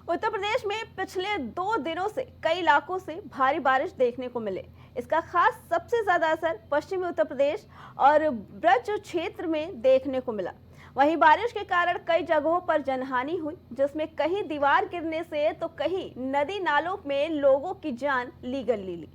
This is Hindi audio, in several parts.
उत्तर प्रदेश में पिछले 2 दिनों से कई इलाकों से भारी बारिश देखने को मिले। इसका खास सबसे ज्यादा असर पश्चिमी उत्तर प्रदेश और ब्रज क्षेत्र में देखने को मिला। वहीं बारिश के कारण कई जगहों पर जनहानि हुई, जिसमें कहीं दीवार गिरने से तो कहीं नदी नालों में लोगों की जान ली ली।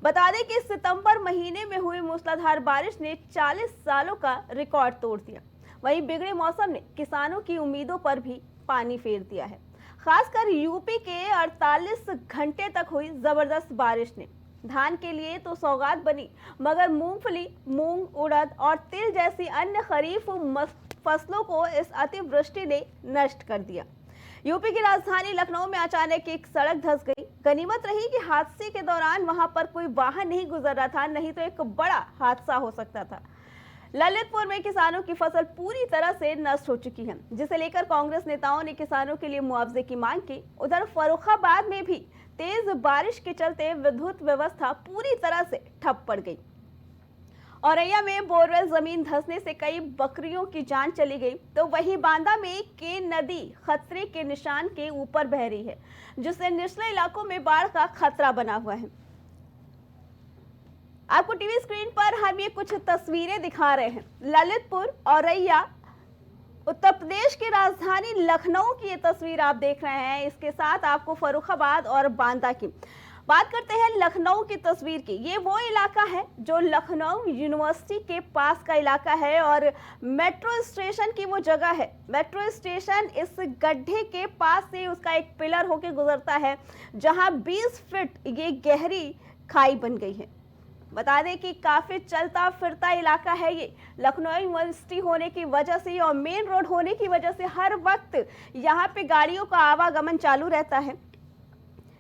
बता दें कि सितंबर महीने में हुई मूसलाधार बारिश ने 40 सालों का रिकॉर्ड तोड़ दिया। वहीं बिगड़े मौसम ने किसानों की उम्मीदों पर भी पानी फेर दिया है। खासकर यूपी के 48 घंटे तक हुई जबरदस्त बारिश ने धान के लिए तो सौगात बनी, मगर मूंगफली, मूंग, उड़द और तिल जैसी अन्य खरीफ फसलों को इस अतिवृष्टि ने नष्ट कर दिया। यूपी की राजधानी लखनऊ में अचानक एक सड़क धंस गई। गनीमत रही कि हादसे के दौरान वहां पर कोई वाहन नहीं गुजर रहा था, नहीं तो एक बड़ा हादसा हो सकता था। ललितपुर में किसानों की फसल पूरी तरह से नष्ट हो चुकी है, जिसे लेकर कांग्रेस नेताओं ने किसानों के लिए मुआवजे की मांग की। उधर फर्रुखाबाद में भी तेज बारिश के चलते विद्युत व्यवस्था पूरी तरह से ठप पड़ गई। औरैया में बोरवेल जमीन धंसने से कई बकरियों की जान चली गई, तो वहीं बांदा में केन नदी खतरे के निशान के ऊपर बह रही है, जिससे निचले इलाकों में बाढ़ का खतरा बना हुआ है। आपको टीवी स्क्रीन पर हम ये कुछ तस्वीरें दिखा रहे हैं। ललितपुर, औरैया, उत्तर प्रदेश की राजधानी लखनऊ की ये तस्वीर आप देख रहे हैं। इसके साथ आपको फर्रुखाबाद और बांदा की बात करते हैं। लखनऊ की तस्वीर की, ये वो इलाका है जो लखनऊ यूनिवर्सिटी के पास का इलाका है और मेट्रो स्टेशन की वो जगह है। मेट्रो स्टेशन इस गड्ढे के पास से उसका एक पिलर होकर गुजरता है, जहां 20 फीट ये गहरी खाई बन गई है। बता दें कि काफी चलता फिरता इलाका है ये। लखनऊ यूनिवर्सिटी होने की वजह से और मेन रोड होने की वजह से हर वक्त यहाँ पे गाड़ियों का आवागमन चालू रहता है।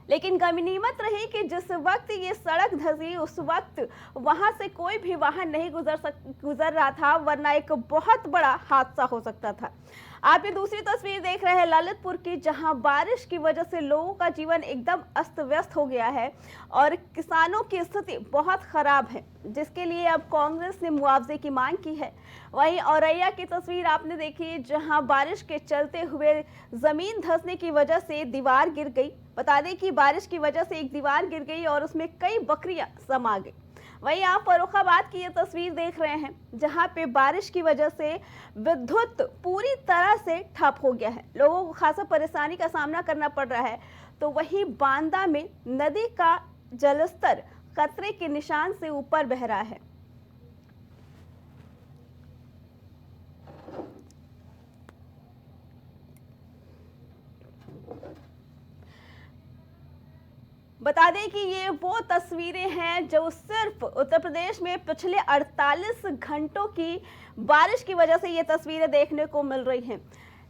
लेकिन गनीमत रही कि जिस वक्त ये सड़क धंसी उस वक्त वहां से कोई भी वाहन नहीं गुजर रहा था, वरना एक बहुत बड़ा हादसा हो सकता था। आप ये दूसरी तस्वीर देख रहे हैं ललितपुर की, जहां बारिश की वजह से लोगों का जीवन एकदम अस्त व्यस्त हो गया है और किसानों की स्थिति बहुत खराब है, जिसके लिए अब कांग्रेस ने मुआवजे की मांग की है। वहीं औरैया की तस्वीर आपने देखी, जहां बारिश के चलते हुए जमीन धंसने की वजह से दीवार गिर गई। बता दें कि बारिश की वजह से एक दीवार गिर गई और उसमें कई बकरियां समा गई। वहीं आप फर्रुखाबाद की ये तस्वीर देख रहे हैं, जहां पे बारिश की वजह से विद्युत पूरी तरह से ठप हो गया है। लोगों को खासा परेशानी का सामना करना पड़ रहा है। तो वहीं बांदा में नदी का जलस्तर खतरे के निशान से ऊपर बह रहा है। बता दें कि ये वो तस्वीरें हैं जो सिर्फ उत्तर प्रदेश में पिछले 48 घंटों की बारिश की वजह से ये तस्वीरें देखने को मिल रही हैं।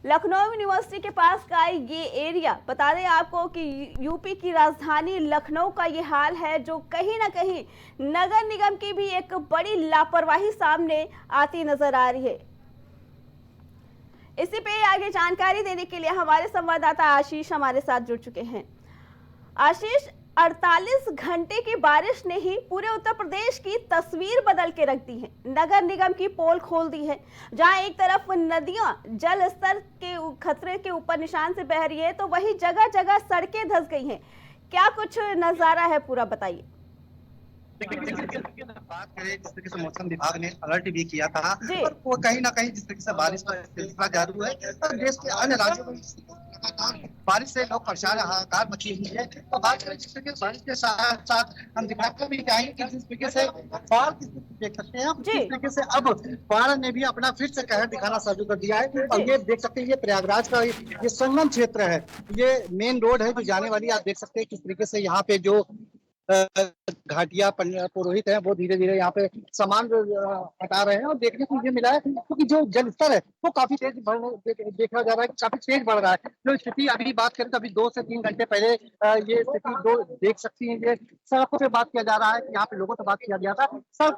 लखनऊ यूनिवर्सिटी के पास का ये एरिया, बता दें आपको कि यूपी की राजधानी लखनऊ का ये हाल है, जो कहीं ना कहीं नगर निगम की भी एक बड़ी लापरवाही सामने आती नजर आ रही है। इसी पे आगे जानकारी देने के लिए हमारे संवाददाता आशीष हमारे साथ जुड़ चुके हैं। आशीष, 48 घंटे की बारिश ने ही पूरे उत्तर प्रदेश की तस्वीर बदल के रख दी है। नगर निगम की पोल खोल दी है, जहां एक तरफ नदियां जल स्तर के खतरे के ऊपर निशान से बह रही है, तो वहीं जगह जगह सड़कें धंस गई हैं। क्या कुछ नजारा है, पूरा बताइए। बात करें जिस तरीके से मौसम विभाग ने अलर्ट भी किया था, जी। और वो कहीं ना कहीं जिस तरीके से बारिश का सिलसिला जारी है और देश के अन्य राज्यों में बारिश से लोग परेशान, हाहाकार मची हुई है। तो बात करें जिस तरीके से बारिश के साथ साथ हम दिखाते भी जाएंगे कि जिस तरीके से बाढ़ की स्थिति देख सकते हैं, जिस तरीके से अब बाढ़ ने भी अपना फिर से कहर दिखाना शुरू कर दिया है। और ये देख सकते हैं, ये प्रयागराज का ये संगम क्षेत्र है, ये मेन रोड है जो जाने वाली। आप देख सकते हैं किस तरीके से यहाँ पे जो घाटिया पुरोहित हैं वो धीरे धीरे यहाँ पे सामान हटा रहे हैं। और देखने को ये मिला है क्योंकि जो जल स्तर है वो काफी तेज देखा जा रहा है, काफी तेज बढ़ रहा है। जो स्थिति अभी बात करें तो अभी 2 से 3 घंटे पहले ये स्थिति दो देख सकती है। ये सड़कों पे बात किया जा रहा है कि यहाँ पे लोगों से बात किया गया था, सड़क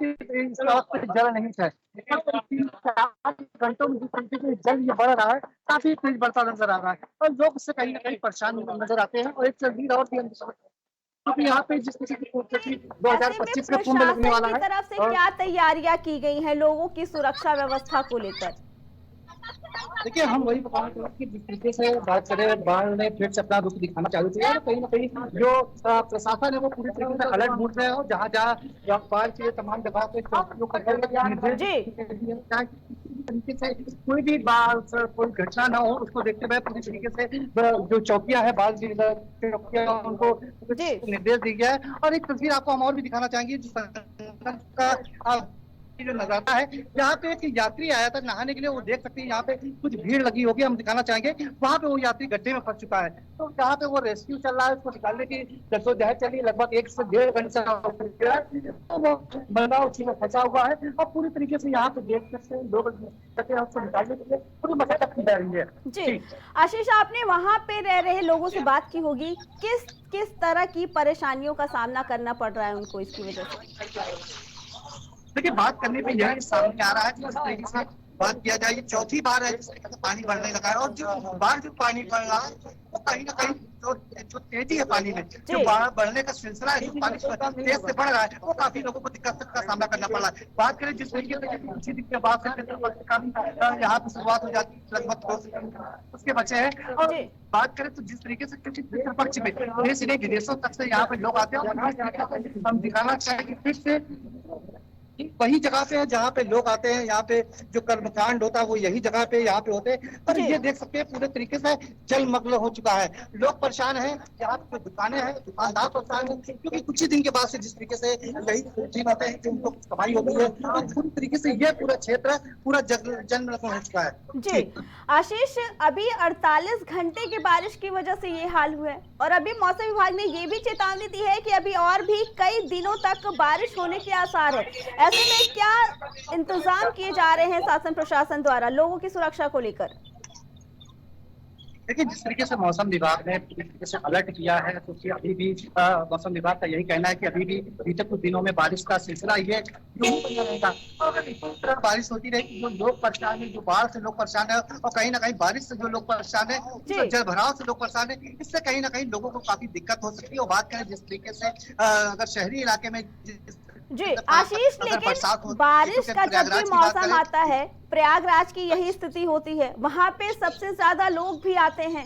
पे जल नहीं है। 3-4 घंटों में जिस तरीके से जल ये बढ़ रहा है, काफी तेज बढ़ता नजर आ रहा है और लोग इससे कहीं ना कहीं परेशान नजर आते हैं। और एक तस्वीर और भी क्योंकि यहाँ पे जिस किसी की 2025 में कुंभ लगने वाला है, तरफ से क्या तैयारियां की गई हैं लोगों की सुरक्षा व्यवस्था को लेकर? देखिए, हम वही बताना चाहेंगे कि जिस तरीके से बात करें, बाढ़ ने फिर से अपना रुख दिखाना चालू किया है, तो कहीं न कहीं जो प्रशासन है वो पूरी तरीके से अलर्ट मोड में है और जहाँ-जहाँ बाढ़ की तमाम जगह पे चौकियों का निर्देश जी दिए हैं कि तरीके से कोई भी बाढ़ से कोई घटना ना हो, उसको देखते हुए पूरी तरीके से जो चौकियाँ हैं, बाढ़ की चौकियाँ, उनको कुछ जी निर्देश दिया गया है। और एक तस्वीर आपको हम और भी दिखाना चाहेंगे, जो संगम का जो नजारा है, यहाँ पे एक यात्री आया था नहाने के लिए, वो देख सकते हैं यहाँ पे कुछ भीड़ लगी होगी, हम दिखाना चाहेंगे। वहाँ पे वो यात्री गड्ढे में फंस चुका है, तो यहाँ पे वो रेस्क्यू चल रहा है, उसको निकालने की जद्दोजहद चली, लगभग 1 से 1.5 घंटे तो वो बंदा उसी में फंसा हुआ है और पूरी तरीके से यहाँ पे देख सकते हैं लोग उसको निकालने के लिए पूरी मशक्कत की जा रही है। जी आशीष, आपने वहां पे रह रहे लोगों से बात की होगी, किस किस तरह की परेशानियों का सामना करना पड़ रहा है उनको इसकी वजह से? देखिए, बात करने पे यही सामने आ रहा है कि इस तरीके से बात किया जाए, ये चौथी बार है जिस तरीके से पानी बढ़ने लगा है और जो बार जो पानी बढ़ रहा है वो कहीं ना कहीं जो तेजी है पानी में, जो बाढ़ बढ़ने का सिलसिला है, जो पानी तेज से बढ़ रहा है, वो काफी लोगों को दिक्कत का सामना करना पड़ रहा है। बात करें जिस तरीके से कुछ दिन के बाद से यहाँ पे शुरुआत हो जाती है, लगभग 2 से उसके बचे हैं। और बात करें तो जिस तरीके से किसी पक्ष में देश नहीं विदेशों तक से यहाँ पे लोग आते हैं और हम दिखाना चाहेंगे फिर से वही जगह पे है जहाँ पे लोग आते हैं, यहाँ पे जो कर्मकांड होता है वो यही जगह पे यहाँ पे होते हैं। और ये देख सकते हैं पूरे तरीके से जलमग्न हो चुका है, लोग परेशान हैं, यहाँ पे दुकानें हैं, दुकानदार परेशान हैं, क्योंकि कुछ ही दिन के बाद से जिस तरीके से यही बातें हैं कि उनको कमाई हो गई है और पूरी तरीके से ये पूरा क्षेत्र पूरा जलमग्न हो चुका है। जी आशीष, अभी 48 घंटे की बारिश की वजह से ये हाल हुआ है और अभी मौसम विभाग ने ये भी चेतावनी दी है कि अभी और भी कई दिनों तक बारिश होने के आसार है। ऐसे में क्या इंतजाम किए जा रहे हैं शासन प्रशासन द्वारा लोगों की सुरक्षा को लेकर? देखिए, जिस तरीके से मौसम विभाग ने पूरी तरीके से अलर्ट किया है, तो अभी भी मौसम विभाग का यही कहना है कि अभी भी बीते कुछ दिनों में बारिश का सिलसिला ये बना रहेगा। अगर इसी तरह बारिश होती रहेगी, जो लोग परेशान है, जो बाढ़ से लोग परेशान है और कहीं ना कहीं बारिश से जो लोग परेशान है, जल भराव से लोग परेशान है, इससे कहीं ना कहीं लोगों को काफी दिक्कत हो सकती है। और बात करें जिस तरीके से अगर शहरी इलाके में जी आशीष, लेकिन बारिश का जब भी मौसम आता है, प्रयागराज की यही स्थिति होती है, वहां पे सबसे ज्यादा लोग भी आते हैं,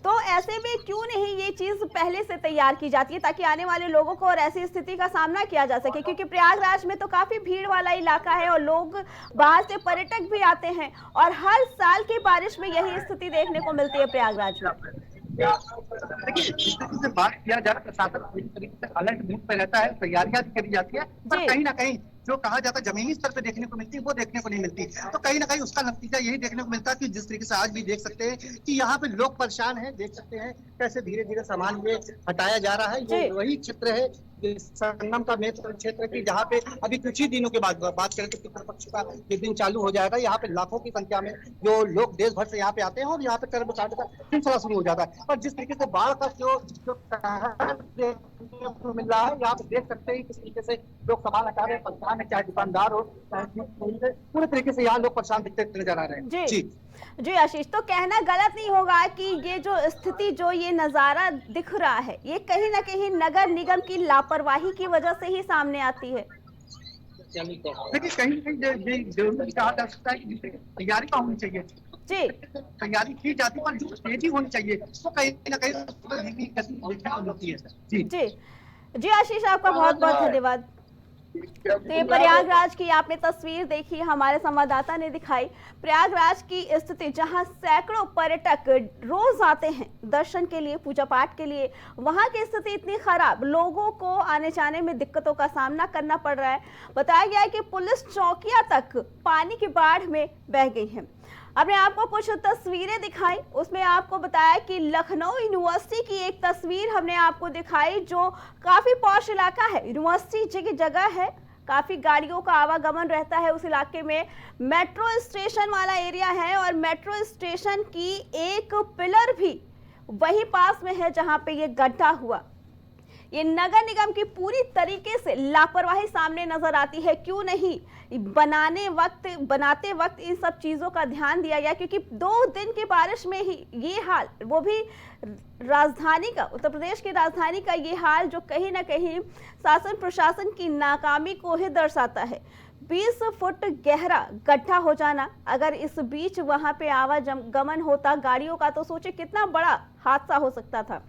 तो ऐसे में क्यों नहीं ये चीज पहले से तैयार की जाती है ताकि आने वाले लोगों को और ऐसी स्थिति का सामना किया जा सके? क्योंकि प्रयागराज में तो काफी भीड़ वाला इलाका है और लोग बाहर से पर्यटक भी आते हैं और हर साल की बारिश में यही स्थिति देखने को मिलती है प्रयागराज में। देखिए, जिस तरीके से बात किया जाए, प्रशासन पूरी तरीके से अलर्ट मोड पे रहता है, तैयारियां भी करी जाती है, पर कहीं ना कहीं जो कहा जाता है जमीनी स्तर पे देखने को मिलती है वो देखने को नहीं मिलती। तो कहीं ना कहीं उसका नतीजा यही देखने को मिलता है कि जिस तरीके से आज भी देख सकते हैं कि यहाँ पे लोग परेशान हैं, देख सकते हैं कैसे धीरे धीरे सामान ये हटाया जा रहा है। ये वही चित्र है संगम का मेन क्षेत्र की, जहाँ पे अभी कुछ ही दिनों के बाद बात करें तो पितृपक्ष का ये दिन चालू हो जाएगा। यहाँ पे लाखों की संख्या में जो लोग देश भर से यहाँ पे आते हैं और यहाँ पे कर्मकांड का सिलसिला शुरू हो जाता है। और जिस तरीके से बाढ़ का जो मिल रहा है, यहाँ पे देख सकते हैं किस तरीके से लोग सामान हटा रहे हैं, परेशान है, चाहे दुकानदार हो, पूरे तरीके से यहाँ लोग परेशान दिखते नजर आ रहे हैं। जी जी आशीष, तो कहना गलत नहीं होगा कि ये जो स्थिति, जो ये नजारा दिख रहा है, ये कहीं ना कहीं नगर निगम की लापरवाही की वजह से ही सामने आती है। देखिए, कहीं ना कहीं जरूर कहा जा सकता है कि तैयारी का होनी चाहिए, जी तैयारी की जाती है, पर जो तेजी होनी चाहिए वो कहीं ना कहीं होती है। जी जी जी आशीष, आपका बहुत बहुत धन्यवाद। तो ये प्रयागराज की आपने तस्वीर देखी, हमारे संवाददाता ने दिखाई प्रयागराज की स्थिति, जहां सैकड़ों पर्यटक रोज आते हैं दर्शन के लिए, पूजा पाठ के लिए। वहां की स्थिति इतनी खराब, लोगों को आने जाने में दिक्कतों का सामना करना पड़ रहा है। बताया गया है कि पुलिस चौकियां तक पानी की बाढ़ में बह गई हैं। हमने आपको कुछ तस्वीरें दिखाई, उसमें आपको बताया कि लखनऊ यूनिवर्सिटी की एक तस्वीर हमने आपको दिखाई, जो काफी पॉश इलाका है, यूनिवर्सिटी की जगह है, काफी गाड़ियों का आवागमन रहता है उस इलाके में। मेट्रो स्टेशन वाला एरिया है और मेट्रो स्टेशन की एक पिलर भी वही पास में है जहां पे ये गड्ढा हुआ। ये नगर निगम की पूरी तरीके से लापरवाही सामने नजर आती है। क्यों नहीं बनाते वक्त इन सब चीजों का ध्यान दिया गया, क्योंकि 2 दिन की बारिश में ही ये हाल, वो भी राजधानी का, उत्तर प्रदेश की राजधानी का ये हाल, जो कहीं ना कहीं शासन प्रशासन की नाकामी को ही दर्शाता है। 20 फुट गहरा गड्ढा हो जाना, अगर इस बीच वहां पे आवागमन होता गाड़ियों का तो सोचे कितना बड़ा हादसा हो सकता था।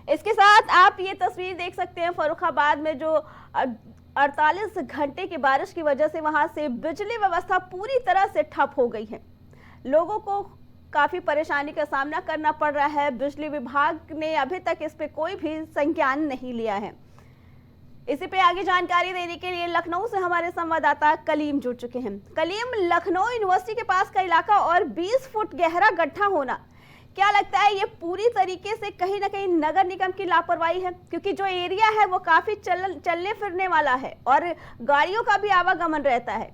इसके साथ आप ये तस्वीर देख सकते हैं फर्रुखाबाद में जो 48 घंटे की बारिश की वजह से वहां से बिजली व्यवस्था पूरी तरह से ठप हो गई है। लोगों को काफी परेशानी का सामना करना पड़ रहा है। बिजली विभाग ने अभी तक इस पे कोई भी संज्ञान नहीं लिया है। इसी पे आगे जानकारी देने के लिए लखनऊ से हमारे संवाददाता कलीम जुड़ चुके हैं। कलीम, लखनऊ यूनिवर्सिटी के पास का इलाका और 20 फुट गहरा गड्ढा होना, क्या लगता है ये पूरी तरीके से कहीं ना कहीं नगर निगम की लापरवाही है? क्योंकि जो एरिया है वो काफी चलने फिरने वाला है और गाड़ियों का भी आवागमन रहता है।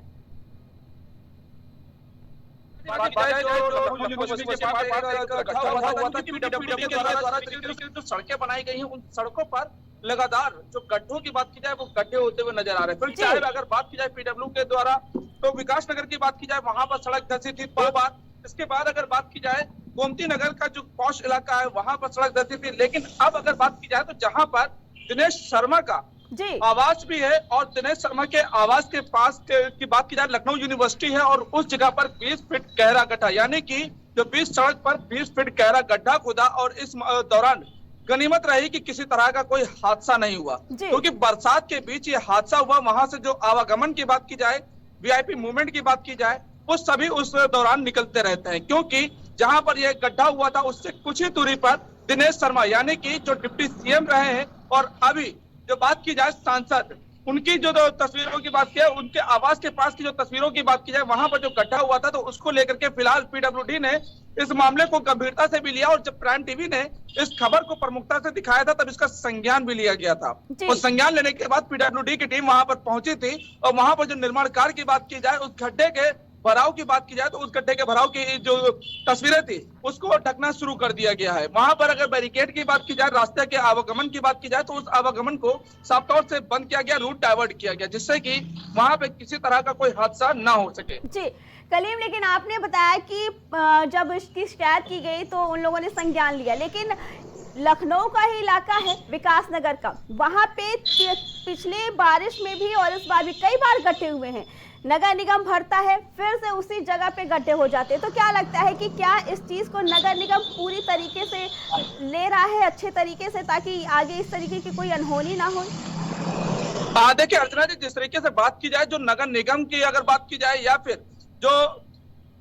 सड़कें बनाई गई हैं, उन सड़कों पर लगातार जो गड्ढों की बात की जाए वो गड्ढे होते हुए नजर आ रहे हैं। फिर चाहे अगर बात की जाए पीडब्ल्यू के द्वारा, तो विकास नगर की बात की जाए वहां पर सड़क धंसी थी 2 बार। इसके बाद अगर बात की जाए गोमती नगर का जो पॉश इलाका है वहां पर सड़क धंसी थी। लेकिन अब अगर बात की जाए तो जहां पर दिनेश शर्मा का आवास भी है और दिनेश शर्मा के आवास के पास की बात की जाए लखनऊ यूनिवर्सिटी है और उस जगह पर 20 फीट गहरा गड्ढा, यानी कि जो 20 सड़क पर 20 फीट गहरा गड्ढा खुदा और इस दौरान गनीमत रही कि किसी तरह का कोई हादसा नहीं हुआ, क्योंकि बरसात के बीच ये हादसा हुआ। वहां से जो आवागमन की बात की जाए, वीआईपी मूवमेंट की बात की जाए, वो सभी उस दौरान निकलते रहते हैं, क्योंकि जहां पर यह गड्ढा हुआ था उससे कुछ ही दूरी पर दिनेश शर्मा यानी कि जो डिप्टी सीएम रहे हैं और अभी जो बात की जाए सांसद, उनकी जो तस्वीरों की बात की है, उनके आवास के पास की जो तस्वीरों की बात की जाए वहां पर जो गड्ढा हुआ था तो उसको लेकर के फिलहाल पीडब्ल्यूडी ने इस मामले को गंभीरता से भी लिया और जब प्राइम टीवी ने इस खबर को प्रमुखता से दिखाया था तब इसका संज्ञान भी लिया गया था। और संज्ञान लेने के बाद पीडब्ल्यूडी की टीम वहां पर पहुंची थी और वहां पर जो निर्माण कार्य की बात की जाए, उस गड्ढे के भराव की बात की जाए तो उस गड्ढे के भराव की जो तस्वीरें थी उसको ढकना शुरू कर दिया गया है। वहां पर अगर बैरिकेड की बात की जाए, रास्ते के आवागमन की बात की जाए तो उस आवागमन को साफ तौर से बंद किया गया, रूट डाइवर्ट किया गया, जिससे कि वहां पे किसी तरह का कोई हादसा ना हो सके। जी कलीम, लेकिन आपने बताया कि जब इसकी शिकायत की गई तो उन लोगों ने संज्ञान लिया, लेकिन लखनऊ का ही इलाका है विकास नगर का, वहां पे पिछले बारिश में भी और इस बार भी कई बार गड्ढे हुए हैं। नगर निगम भरता है, फिर से उसी जगह पे गड्ढे हो जाते हैं। तो क्या लगता है कि क्या इस चीज को नगर निगम पूरी तरीके से ले रहा है अच्छे तरीके से, ताकि आगे इस तरीके की कोई अनहोनी ना हो? देखिए अर्चना जी, जिस तरीके से बात की जाए, जो नगर निगम की अगर बात की जाए या फिर जो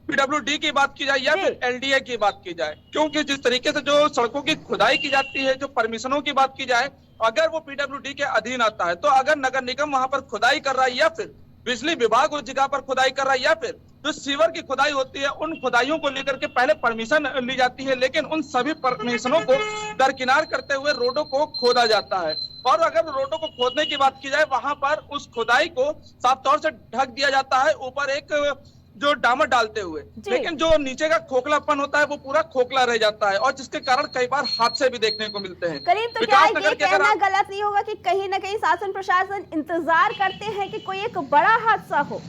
पीडब्ल्यूडी की बात की जाए या फिर एलडीए की बात की जाए, क्योंकि जिस तरीके से जो सड़कों की खुदाई की जाती है, जो परमिशनों की बात की जाए, अगर वो पीडब्ल्यूडी के अधीन आता है तो अगर नगर निगम वहां पर खुदाई कर रहा है या फिर बिजली विभाग उस जगह पर खुदाई कर रहा है या फिर जो सीवर की खुदाई होती है, उन खुदाइयों को लेकर के पहले परमिशन ली जाती है, लेकिन उन सभी परमिशनों को दरकिनार करते हुए रोडों को खोदा जाता है। और अगर रोडों को खोदने की बात की जाए, वहां पर उस खुदाई को साफ तौर से ढक दिया जाता है ऊपर एक जो डामर डालते हुए, लेकिन जो नीचे का खोखलापन होता है वो पूरा खोखला रह जाता है और जिसके कारण कई बार हादसे भी देखने को मिलते हैं। करीब तो क्या ये कहना गलत नहीं होगा कि कहीं ना कहीं शासन प्रशासन इंतजार करते हैं कि कोई एक बड़ा हादसा हो?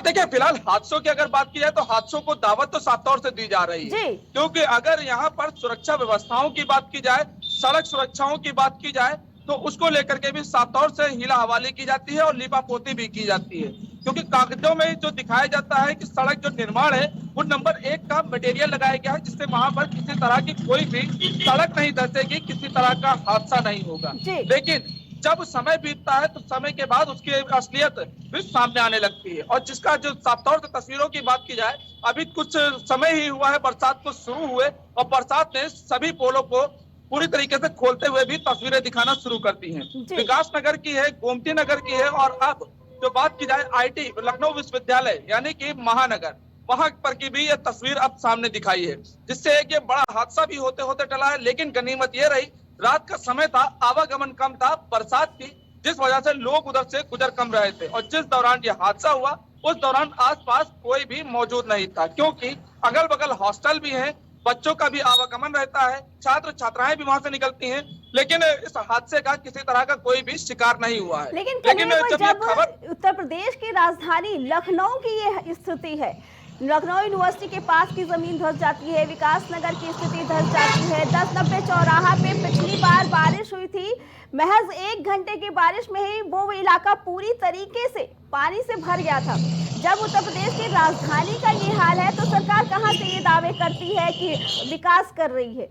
देखिए फिलहाल हादसों की अगर बात की जाए तो हादसों को दावत तो साफ तौर से दी जा रही है, क्योंकि अगर यहाँ पर सुरक्षा व्यवस्थाओं की बात की जाए, सड़क सुरक्षाओं की बात की जाए तो उसको लेकर के भी साफ तौर से हीला हवाली की जाती है और लीपापोती भी की जाती है, क्योंकि कागजों में जो दिखाया जाता है कि सड़क जो निर्माण है वो नंबर 1 का मटेरियल लगाया गया है, जिससे वहां पर किसी तरह की कोई भी सड़क नहीं धंसेगी, किसी तरह का हादसा नहीं होगा। लेकिन जब समय बीतता है तो समय के बाद उसकी असलियत फिर सामने आने लगती है और जिसका जो साफ तौर से तस्वीरों की बात की जाए, अभी कुछ समय ही हुआ है बरसात को शुरू हुए और बरसात ने सभी पोलों को पूरी तरीके से खोलते हुए भी तस्वीरें दिखाना शुरू कर दी हैं। विकास नगर की है, गोमती नगर की है और अब जो बात की जाए आईटी लखनऊ विश्वविद्यालय यानी कि महानगर, वहां पर की भी ये तस्वीर अब सामने दिखाई है, जिससे एक ये बड़ा हादसा भी होते होते टला है। लेकिन गनीमत ये रही रात का समय था, आवागमन कम था, बरसात थी, जिस वजह से लोग उधर से गुजर कम रहे थे और जिस दौरान ये हादसा हुआ उस दौरान आसपास कोई भी मौजूद नहीं था, क्योंकि अगल बगल हॉस्टल भी है, बच्चों का भी आवागमन रहता है, छात्र छात्राएं भी वहां से निकलती हैं, लेकिन इस हादसे का किसी तरह का कोई भी शिकार नहीं हुआ है। लेकिन जब उत्तर प्रदेश की राजधानी लखनऊ की ये स्थिति है, लखनऊ यूनिवर्सिटी के पास की जमीन धंस जाती है, विकास नगर की स्थिति धंस जाती है। 1090 चौराहा पे पिछली बार बारिश हुई थी, महज 1 घंटे की बारिश में ही वो इलाका पूरी तरीके से पानी से भर गया था। जब उत्तर प्रदेश की राजधानी का ये हाल है तो सरकार कहां से ये दावे करती है कि विकास कर रही है?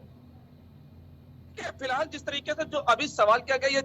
फिलहाल जिस तरीके से जो अभी सवाल किया गया, ये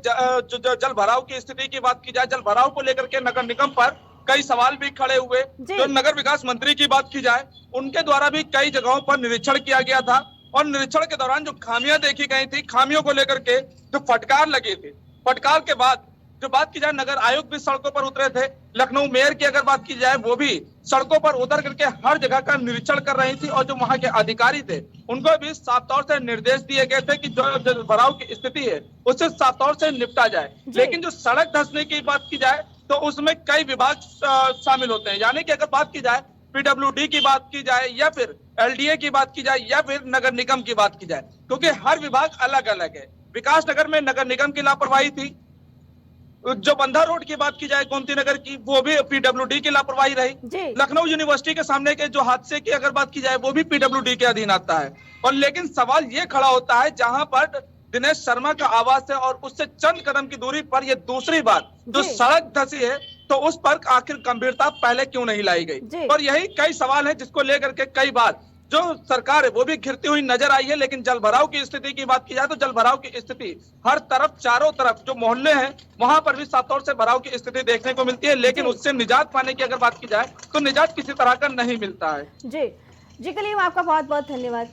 जो जल भराव की स्थिति की बात की जाए, जल भराव को लेकर के नगर निगम पर कई सवाल भी खड़े हुए। जो नगर विकास मंत्री की बात की जाए, उनके द्वारा भी कई जगहों पर निरीक्षण किया गया था और निरीक्षण के दौरान जो खामियां देखी गई थी, खामियों को लेकर के जो फटकार लगे थे, फटकार के बाद जो बात की जाए, नगर आयुक्त भी सड़कों पर उतरे थे। लखनऊ मेयर की अगर बात की जाए, वो भी सड़कों पर उतर करके हर जगह का निरीक्षण कर रही थी और जो वहां के अधिकारी थे उनको भी साफ तौर से निर्देश दिए गए थे कि जो भराव की स्थिति है उससे साफ तौर से निपटा जाए। लेकिन जो सड़क धंसने की बात की जाए तो उसमें कई विभाग शामिल होते हैं, यानी कि अगर बात की जाए पीडब्ल्यूडी की बात की जाए या फिर एलडीए की बात की जाए या फिर नगर निगम की बात की जाए, क्योंकि हर विभाग अलग अलग है। विकास नगर में नगर निगम की लापरवाही थी। जो बंधा रोड की बात की जाए गोमती नगर की, वो भी पीडब्ल्यूडी की लापरवाही रही। लखनऊ यूनिवर्सिटी के सामने के जो हादसे की अगर बात की जाए, वो भी पीडब्ल्यूडी के अधीन आता है। और लेकिन सवाल ये खड़ा होता है, जहां पर दिनेश शर्मा का आवास है और उससे चंद कदम की दूरी पर ये दूसरी बात जो सड़क धंसी है, तो उस पर आखिर गंभीरता पहले क्यों नहीं लाई गई? और यही कई सवाल है जिसको लेकर के कई बार जो सरकार है वो भी घिरती हुई नजर आई है। लेकिन जल भराव की स्थिति की बात की जाए तो जल भराव की स्थिति हर तरफ, चारों तरफ जो मोहल्ले हैं वहां पर भी साफ तौर से भराव की स्थिति देखने को मिलती है। लेकिन उससे निजात पाने की अगर बात की जाए तो निजात किसी तरह का नहीं मिलता है। जी कलीम, आपका बहुत बहुत धन्यवाद।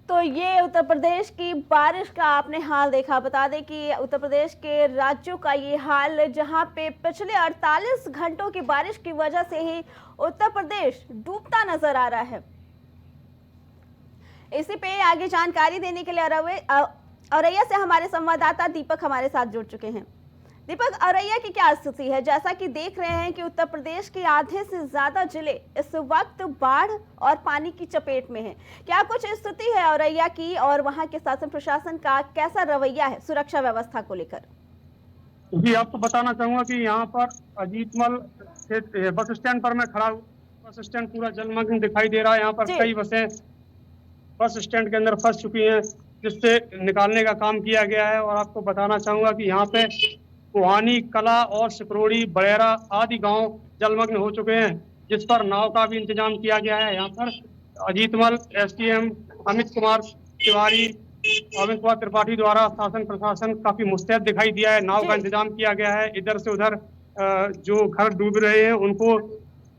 तो ये उत्तर प्रदेश की बारिश का आपने हाल देखा। बता दें कि उत्तर प्रदेश के राज्यों का ये हाल, जहां पे पिछले 48 घंटों की बारिश की वजह से ही उत्तर प्रदेश डूबता नजर आ रहा है। इसी पे आगे जानकारी देने के लिए औरैया से हमारे संवाददाता दीपक हमारे साथ जुड़ चुके हैं। दीपक, औरैया की क्या स्थिति है? जैसा कि देख रहे हैं कि उत्तर प्रदेश के आधे से ज्यादा जिले इस वक्त बाढ़ और पानी की चपेट में हैं। क्या कुछ स्थिति है औरैया की और वहां के शासन प्रशासन का कैसा रवैया है सुरक्षा व्यवस्था को लेकर? जी, आपको बताना चाहूंगा कि यहाँ पर अजीतमल बस स्टैंड पर मैं खड़ा हूँ। बस स्टैंड पूरा जलमग्न दिखाई दे रहा है। यहाँ पर कई बसें बस स्टैंड के अंदर फंस चुकी हैं, जिससे निकालने का काम किया गया है। और आपको बताना चाहूंगा कि यहाँ पे कुहानी, कला और सिकरोड़ी, बड़ेरा आदि गांव जलमग्न हो चुके हैं, जिस पर नाव का भी इंतजाम किया गया है। यहाँ पर अजीतमल एसडीएम अमित कुमार त्रिपाठी द्वारा शासन प्रशासन काफी मुस्तैद दिखाई दिया है। नाव का इंतजाम किया गया है। इधर से उधर जो घर डूब रहे हैं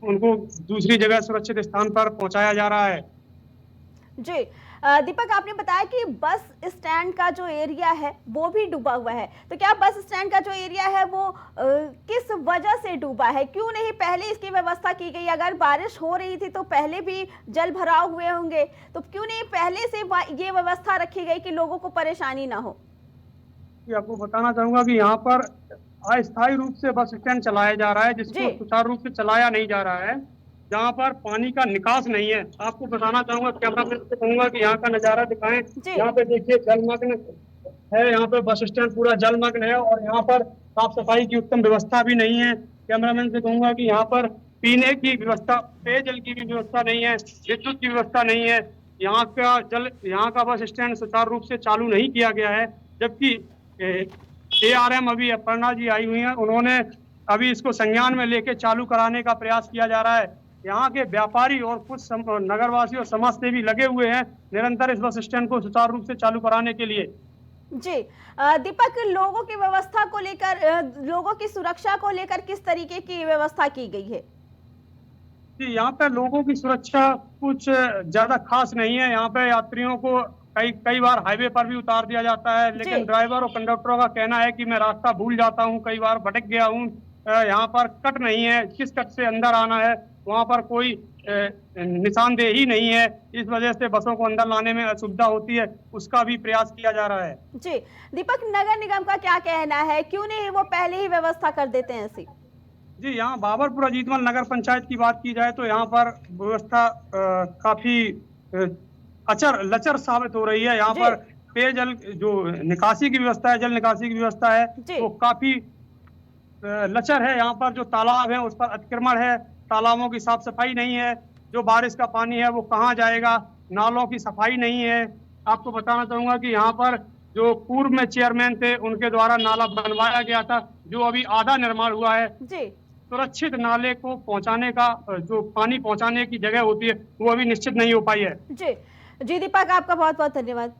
उनको दूसरी जगह सुरक्षित स्थान पर पहुंचाया जा रहा है। जी दीपक, आपने बताया कि बस स्टैंड का जो एरिया है वो भी डूबा हुआ है, तो क्या बस स्टैंड का जो एरिया है वो किस वजह से डूबा है? क्यों नहीं पहले इसकी व्यवस्था की गई? अगर बारिश हो रही थी तो पहले भी जल भराव हुए होंगे, तो क्यों नहीं पहले से ये व्यवस्था रखी गई कि लोगों को परेशानी ना हो? आपको बताना चाहूंगा कि यहाँ पर अस्थायी रूप से बस स्टैंड चलाया जा रहा है, जिसको सुचारू रूप से चलाया नहीं जा रहा है, जहाँ पर पानी का निकास नहीं है। आपको बताना चाहूंगा, कैमरामैन से कहूंगा कि यहाँ का नजारा दिखाएं। यहाँ पे देखिए जलमग्न है, यहाँ पे बस स्टैंड पूरा जलमग्न है और यहाँ पर साफ सफाई की उत्तम व्यवस्था भी नहीं है। कैमरामैन से कहूंगा कि यहाँ पर पीने की व्यवस्था, पेयजल की भी व्यवस्था नहीं है, विद्युत की व्यवस्था नहीं है। यहाँ का बस स्टैंड सुचारू रूप से चालू नहीं किया गया है, जबकि ARM अभी अपर्णा जी आई हुई है, उन्होंने अभी इसको संज्ञान में लेके चालू कराने का प्रयास किया जा रहा है। यहाँ के व्यापारी और कुछ नगरवासी और समाज सेवी लगे हुए हैं निरंतर इस बस स्टैंड को सुचारू रूप से चालू कराने के लिए। जी दीपक, लोगों की व्यवस्था को लेकर, लोगों की सुरक्षा को लेकर किस तरीके की व्यवस्था की गई है? जी, यहाँ पे लोगों की सुरक्षा कुछ ज्यादा खास नहीं है। यहाँ पे यात्रियों को कई बार हाईवे पर भी उतार दिया जाता है, लेकिन ड्राइवर और कंडक्टरों का कहना है कि मैं रास्ता भूल जाता हूँ, कई बार भटक गया हूँ। यहाँ पर कट नहीं है, किस कट से अंदर आना है वहाँ पर कोई निशानदेही नहीं है। इस वजह से बसों को अंदर लाने में असुविधा होती है, उसका भी प्रयास किया जा रहा है। जी दीपक, नगर निगम का क्या कहना है? क्यों नहीं वो पहले ही व्यवस्था कर देते हैं ऐसी? जी, यहाँ बाबरपुर अजीतमल नगर पंचायत की बात की जाए तो यहाँ पर व्यवस्था काफी अचर लचर साबित हो रही है। यहाँ जी। पर पेयजल जो निकासी की व्यवस्था है, जल निकासी की व्यवस्था है, जी। वो काफी लचर है। यहाँ पर जो तालाब है उस पर अतिक्रमण है, तालाबों की साफ सफाई नहीं है, जो बारिश का पानी है वो कहाँ जाएगा, नालों की सफाई नहीं है। आपको बताना चाहूंगा कि यहाँ पर जो पूर्व में चेयरमैन थे उनके द्वारा नाला बनवाया गया था, जो अभी आधा निर्माण हुआ है। जी। सुरक्षित नाले को पहुंचाने का जो पानी पहुंचाने की जगह होती है वो अभी निश्चित नहीं हो पाई है। जी। जी दीपक, आपका बहुत बहुत धन्यवाद।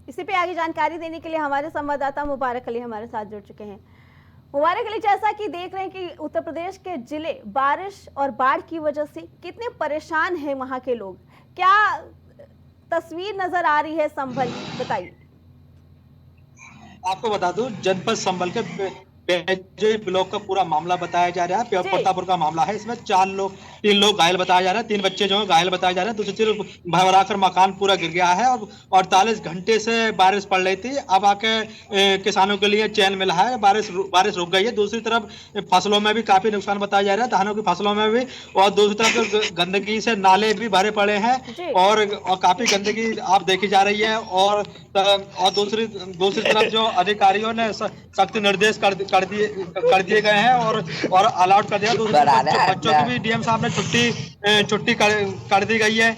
इसी पे आगे जानकारी देने के लिए हमारे संवाददाता मुबारक अली हमारे साथ जुड़ चुके हैं। मुबारक अली, जैसा कि देख रहे हैं कि उत्तर प्रदेश के जिले बारिश और बाढ़ की वजह से कितने परेशान हैं वहां के लोग, क्या तस्वीर नजर आ रही है संभल की, बताइए। आपको बता दूं, जनपद संभल के पेजे ब्लॉक का पूरा मामला बताया जा रहा है। प्रतापपुर का मामला है। इसमें 3 लोग घायल बताया जा रहा है, 3 बच्चे जो है घायल बताए जा रहे हैं। दूसरी तरफ भवराकर मकान पूरा गिर गया है और 48 घंटे से बारिश पड़ रही थी। अब आके किसानों के लिए चैन मिला है, बारिश रुक गई है। दूसरी तरफ फसलों में भी काफी नुकसान बताया जा रहा है, धानों की फसलों में भी। और दूसरी तरफ गंदगी से नाले भी भरे पड़े हैं और काफी गंदगी आप देखी जा रही है। और दूसरी तरफ जो अधिकारियों ने सख्त निर्देश कर दिए गए हैं और अलाउट कर दिया। दूसरी तरफ बच्चों की भी डीएम साहब ने छुट्टी कर दी गई है।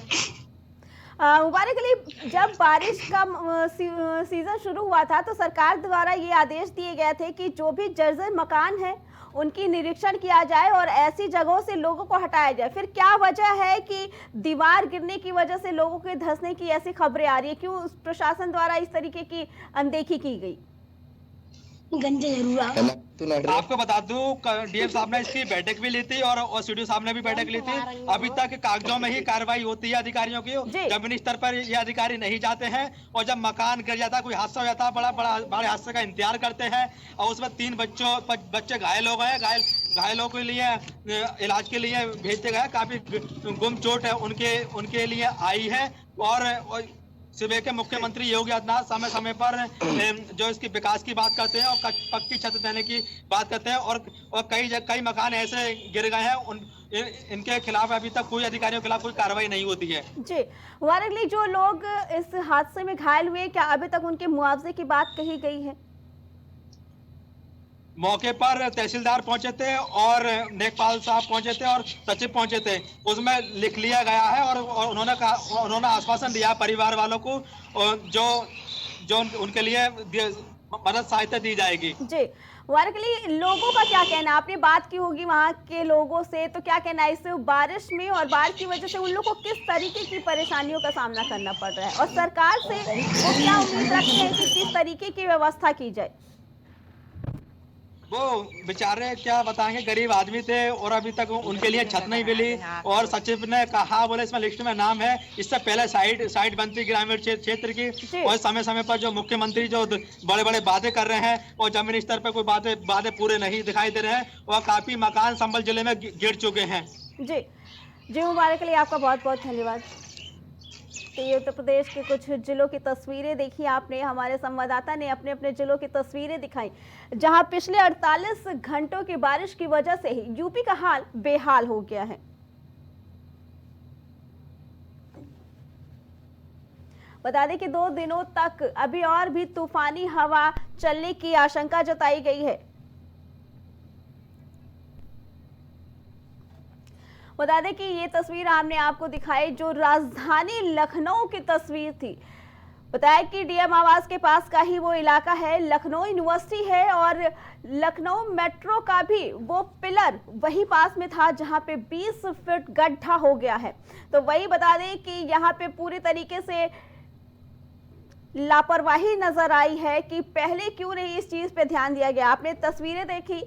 मुबारक अली, जब बारिश का सीजन शुरू हुआ था तो सरकार द्वारा ये आदेश दिए गए थे कि जो भी जर्जर मकान है उनकी निरीक्षण किया जाए और ऐसी जगहों से लोगों को हटाया जाए। फिर क्या वजह है कि दीवार गिरने की वजह से लोगों के धंसने की ऐसी खबरें आ रही है? क्यों प्रशासन द्वारा इस तरीके की अनदेखी की गई? गंजे जरूर आपको बता दूं, डीएम साहब ने इसकी बैठक भी ली थी और सीडीओ साहब ने भी बैठक ली थी। अभी तक कागजों में ही कार्रवाई होती है अधिकारियों की, जमीनी स्तर पर ये अधिकारी नहीं जाते हैं। और जब मकान गिर जाता है, कोई हादसा हो जाता है, बड़े हादसे का इंतजार करते हैं। और उसमें 3 बच्चे घायल हो गए। घायलों के लिए इलाज के लिए भेजते गए। काफी गुम चोट है उनके लिए आई है। और सूबे के मुख्यमंत्री योगी आदित्यनाथ समय समय पर जो इसकी विकास की बात करते हैं और पक्की छत देने की बात करते हैं। और कई मकान ऐसे गिर गए हैं, इनके खिलाफ अभी तक कोई अधिकारियों के खिलाफ कोई कार्रवाई नहीं होती है। जी मुबारक अली, जो लोग इस हादसे में घायल हुए, क्या अभी तक उनके मुआवजे की बात कही गई है? मौके पर तहसीलदार पहुंचे थे और नेकपाल साहब पहुंचे थे और सचिव पहुंचे थे। उसमें लिख लिया गया है और उन्होंने आश्वासन दिया परिवार वालों को जो उनके लिए मदद सहायता दी जाएगी। जी मुबारक अली, लोगों का क्या कहना है? आपने बात की होगी वहाँ के लोगों से, तो क्या कहना है इससे बारिश में और बाढ़ की वजह से उन लोगों को किस तरीके की परेशानियों का सामना करना पड़ रहा है और सरकार से वो क्या उम्मीद रखते हैं कि किस तरीके की व्यवस्था की जाए? वो बेचारे क्या बताएंगे, गरीब आदमी थे और अभी तक उनके लिए छत नहीं मिली। और सचिव ने कहा, बोले इसमें लिस्ट में नाम है, इससे पहले साइट बनती ग्रामीण क्षेत्र की। और समय समय पर जो मुख्यमंत्री जो बड़े बड़े वादे कर रहे हैं और जमीनी स्तर पर कोई वादे पूरे नहीं दिखाई दे रहे हैं और काफी मकान संभल जिले में गिर चुके हैं। जी मुबारक अली, आपका बहुत बहुत धन्यवाद। तो ये उत्तर प्रदेश के कुछ जिलों की तस्वीरें देखी आपने, हमारे संवाददाता ने अपने अपने जिलों की तस्वीरें दिखाई जहां पिछले 48 घंटों की बारिश की वजह से ही यूपी का हाल बेहाल हो गया है। बता दें कि 2 दिनों तक अभी और भी तूफानी हवा चलने की आशंका जताई गई है। बता दें कि ये तस्वीर हमने आपको दिखाई जो राजधानी लखनऊ की तस्वीर थी। बताया कि डीएम आवास के पास का ही वो इलाका है, लखनऊ यूनिवर्सिटी है और लखनऊ मेट्रो का भी वो पिलर वही पास में था जहां पे 20 फीट गड्ढा हो गया है। तो वही बता दें कि यहाँ पे पूरी तरीके से लापरवाही नजर आई है कि पहले क्यों नहीं इस चीज पे ध्यान दिया गया। आपने तस्वीरें देखी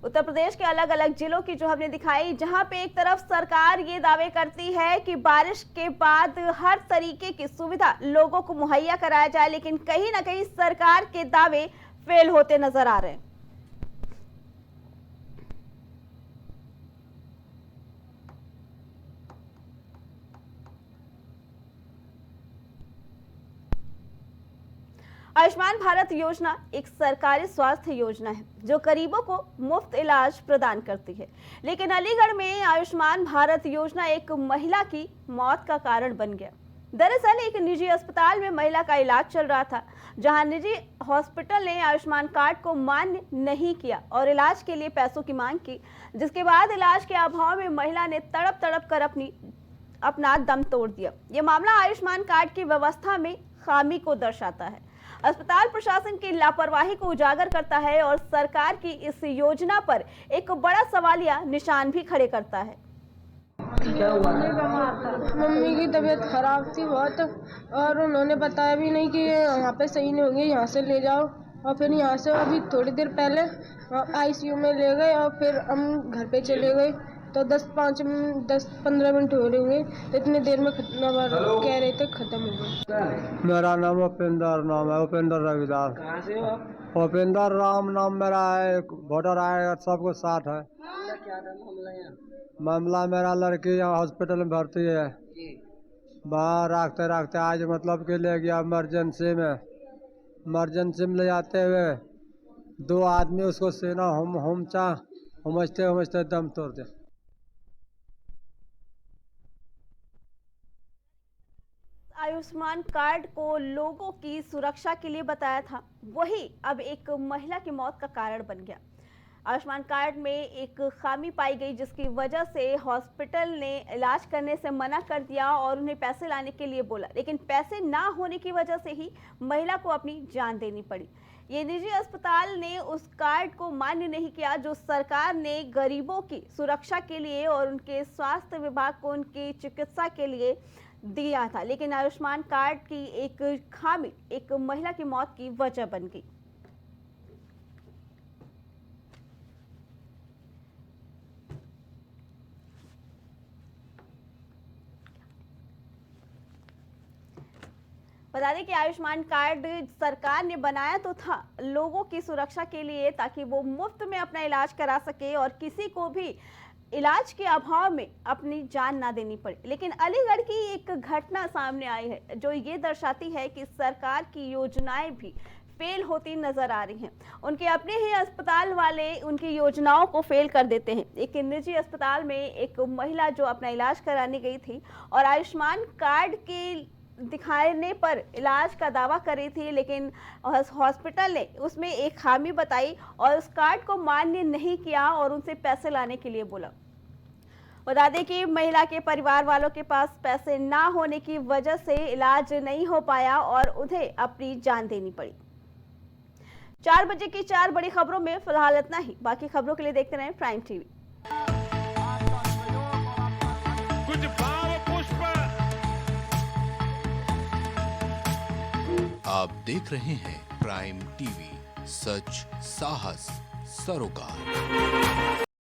उत्तर प्रदेश के अलग अलग जिलों की जो हमने दिखाई, जहां पे एक तरफ सरकार ये दावे करती है कि बारिश के बाद हर तरीके की सुविधा लोगों को मुहैया कराया जाए, लेकिन कहीं ना कहीं सरकार के दावे फेल होते नजर आ रहे हैं। आयुष्मान भारत योजना एक सरकारी स्वास्थ्य योजना है जो गरीबों को मुफ्त इलाज प्रदान करती है, लेकिन अलीगढ़ में आयुष्मान भारत योजना एक महिला की मौत का कारण बन गया। दरअसल एक निजी अस्पताल में महिला का इलाज चल रहा था, जहां निजी हॉस्पिटल ने आयुष्मान कार्ड को मान्य नहीं किया और इलाज के लिए पैसों की मांग की, जिसके बाद इलाज के अभाव में महिला ने तड़प कर अपना दम तोड़ दिया। ये मामला आयुष्मान कार्ड की व्यवस्था में खामी को दर्शाता है, अस्पताल प्रशासन की लापरवाही को उजागर करता है और सरकार की इस योजना पर एक बड़ा सवालिया निशान भी खड़े करता है। क्या हुआ? मम्मी की तबीयत खराब थी बहुत, और उन्होंने बताया भी नहीं कि यहाँ पे सही नहीं होंगे, यहाँ से ले जाओ। और फिर यहाँ से अभी थोड़ी देर पहले आईसीयू में ले गए और फिर हम घर पे चले गए तो 10-15 मिनट हो रहे होंगे, तो इतनी देर में कह रहे थे खत्म हो गए। मेरा नाम नाम है उपेंद्र रविदास। कहाँ से हो आप? उपेंद्र राम नाम मेरा है, वोटर आया सबको साथ है। क्या था मामला यहाँ? मामला मेरा लड़की यहाँ हॉस्पिटल में भर्ती है, वहाँ रखते आज मतलब कि ले गया इमरजेंसी में ले जाते हुए 2 आदमी उसको सीना हुमचते दम तोड़ दे। आयुष्मान कार्ड को लोगों की सुरक्षा के लिए बताया था, वही अब एक महिला की मौत का कारण बन गया। आयुष्मान कार्ड में एक खामी पाई गई, जिसकी वजह से हॉस्पिटल ने इलाज करने से मना कर दिया और उन्हें पैसे लाने के लिए बोला, लेकिन पैसे ना होने की वजह से ही महिला को अपनी जान देनी पड़ी। ये निजी अस्पताल ने उस कार्ड को मान्य नहीं किया जो सरकार ने गरीबों की सुरक्षा के लिए और उनके स्वास्थ्य विभाग को उनकी चिकित्सा के लिए दिया था, लेकिन आयुष्मान कार्ड की एक खामी एक महिला की मौत की वजह बन गई। बता दें कि आयुष्मान कार्ड सरकार ने बनाया तो था लोगों की सुरक्षा के लिए, ताकि वो मुफ्त में अपना इलाज करा सके और किसी को भी इलाज के अभाव में अपनी जान ना देनी पड़े। लेकिन अलीगढ़ की एक घटना सामने आई है जो ये दर्शाती है कि सरकार की योजनाएं भी फेल होती नजर आ रही हैं। उनके अपने ही अस्पताल वाले उनकी योजनाओं को फेल कर देते हैं। एक निजी अस्पताल में एक महिला जो अपना इलाज कराने गई थी और आयुष्मान कार्ड के दिखाने पर इलाज का दावा कर रही थी, लेकिन हॉस्पिटल ने उसमें एक खामी बताई और उस कार्ड को मान्य नहीं किया और उनसे पैसे लाने के लिए बोला। बता दें कि महिला के परिवार वालों के पास पैसे ना होने की वजह से इलाज नहीं हो पाया और उन्हें अपनी जान देनी पड़ी। 4 बजे की 4 बड़ी खबरों में फिलहाल इतना ही। बाकी खबरों के लिए देखते रहें प्राइम टीवी। कुछ भाव पुष्प आप देख रहे हैं प्राइम टीवी, सच साहस सरोकार।